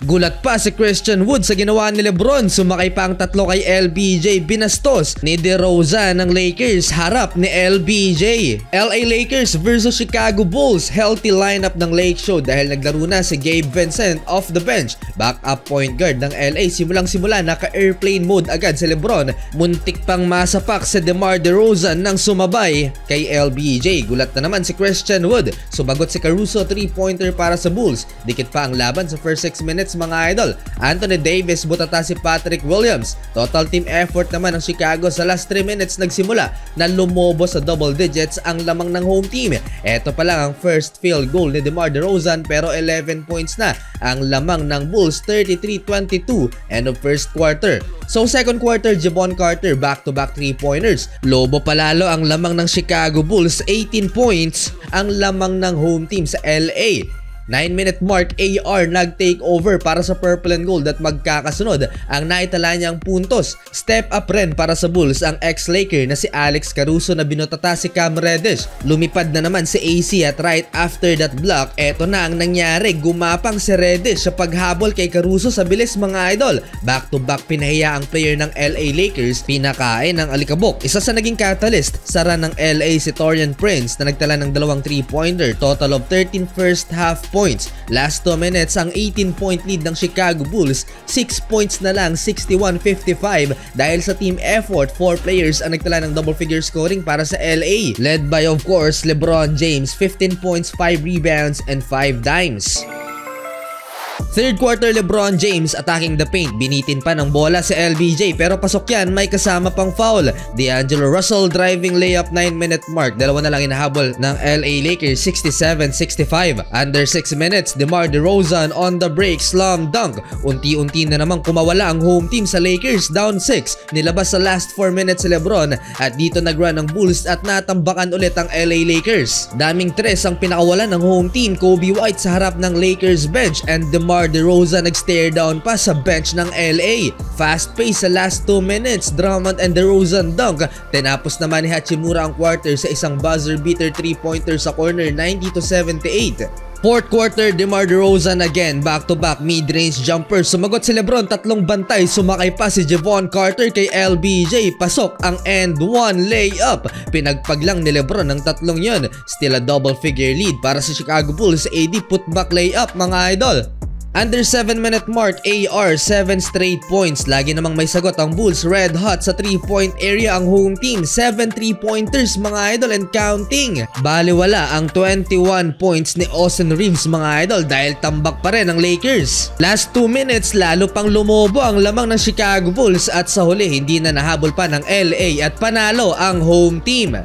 Gulat pa si Christian Wood sa ginawa ni LeBron. Sumakay pa ang tatlo kay LBJ. Binastos ni DeRozan ng Lakers harap ni LBJ. LA Lakers versus Chicago Bulls. Healthy lineup ng Lake Show dahil naglaro na si Gabe Vincent off the bench. Backup point guard ng LA. Simulang-simula naka-airplane mode agad si LeBron. Muntik pang masapak si DeMar DeRozan nang sumabay kay LBJ. Gulat na naman si Christian Wood. Sumagot si Caruso 3-pointer para sa Bulls. Dikit pa ang laban sa first 6 minutes mga idol. Anthony Davis butata si Patrick Williams. Total team effort naman ng Chicago sa last 3 minutes nagsimula na lumobo sa double digits ang lamang ng home team. Eto pa lang ang first field goal ni DeMar DeRozan pero 11 points na ang lamang ng Bulls, 33-22 end of first quarter. So second quarter, Jevon Carter back-to-back 3-pointers. Lobo palalo ang lamang ng Chicago Bulls, 18 points ang lamang ng home team sa LA. 9-minute mark, AR nag-take over para sa purple and gold at magkakasunod ang naitala niyang puntos. Step up rin para sa Bulls ang ex-Laker na si Alex Caruso na binutata si Cam Reddish. Lumipad na naman si AC at right after that block, eto na ang nangyari. Gumapang si Reddish sa paghabol kay Caruso sa bilis mga idol. Back-to-back pinahiya ang player ng LA Lakers, pinakain ng alikabok. Isa sa naging catalyst, sara ng LA si Taurean Prince na nagtala ng dalawang 3-pointer. Total of 13 first half points. Last 2 minutes ang 18-point lead ng Chicago Bulls, 6 points na lang, 61-55 dahil sa team effort. 4 players ang nagtala ng double figure scoring para sa LA, led by of course LeBron James, 15 points, 5 rebounds and 5 dimes. Third quarter, LeBron James attacking the paint. Binitin pa ng bola si LBJ pero pasok yan, may kasama pang foul. D'Angelo Russell driving layup, 9-minute mark. Dalawa na lang inahabol ng LA Lakers, 67-65. Under 6 minutes, DeMar DeRozan on the break, slam dunk. Unti-unti na namang kumawala ang home team sa Lakers, down 6. Nilabas sa last 4 minutes si LeBron at dito nag-run ng Bulls at natambakan ulit ang LA Lakers. Daming tres ang pinakawalan ng home team. Kobe White sa harap ng Lakers bench and DeMar DeRozan nag-stare down pa sa bench ng LA. Fast pace sa last 2 minutes, Drummond and DeRozan dunk. Tinapos naman ni Hachimura ang quarter sa isang buzzer beater 3-pointer sa corner, 90-78. Fourth quarter, DeMar DeRozan again, back-to-back mid-range jumper. Sumagot si LeBron, tatlong bantay. Sumakay pa si Jevon Carter kay LBJ. Pasok ang end one layup. Pinagpag lang ni LeBron ng tatlong yon. Still a double figure lead para sa Chicago Bulls. AD putback layup mga idol. Under 7-minute mark, AR 7 straight points. Lagi namang may sagot ang Bulls. Red hot sa 3-point area ang home team. 7 3-pointers mga idol and counting. Baliwala ang 21 points ni Austin Reeves mga idol dahil tambak pa rin ang Lakers. Last 2 minutes, lalo pang lumobo ang lamang ng Chicago Bulls at sa huli hindi na nahabol pa ng LA at panalo ang home team.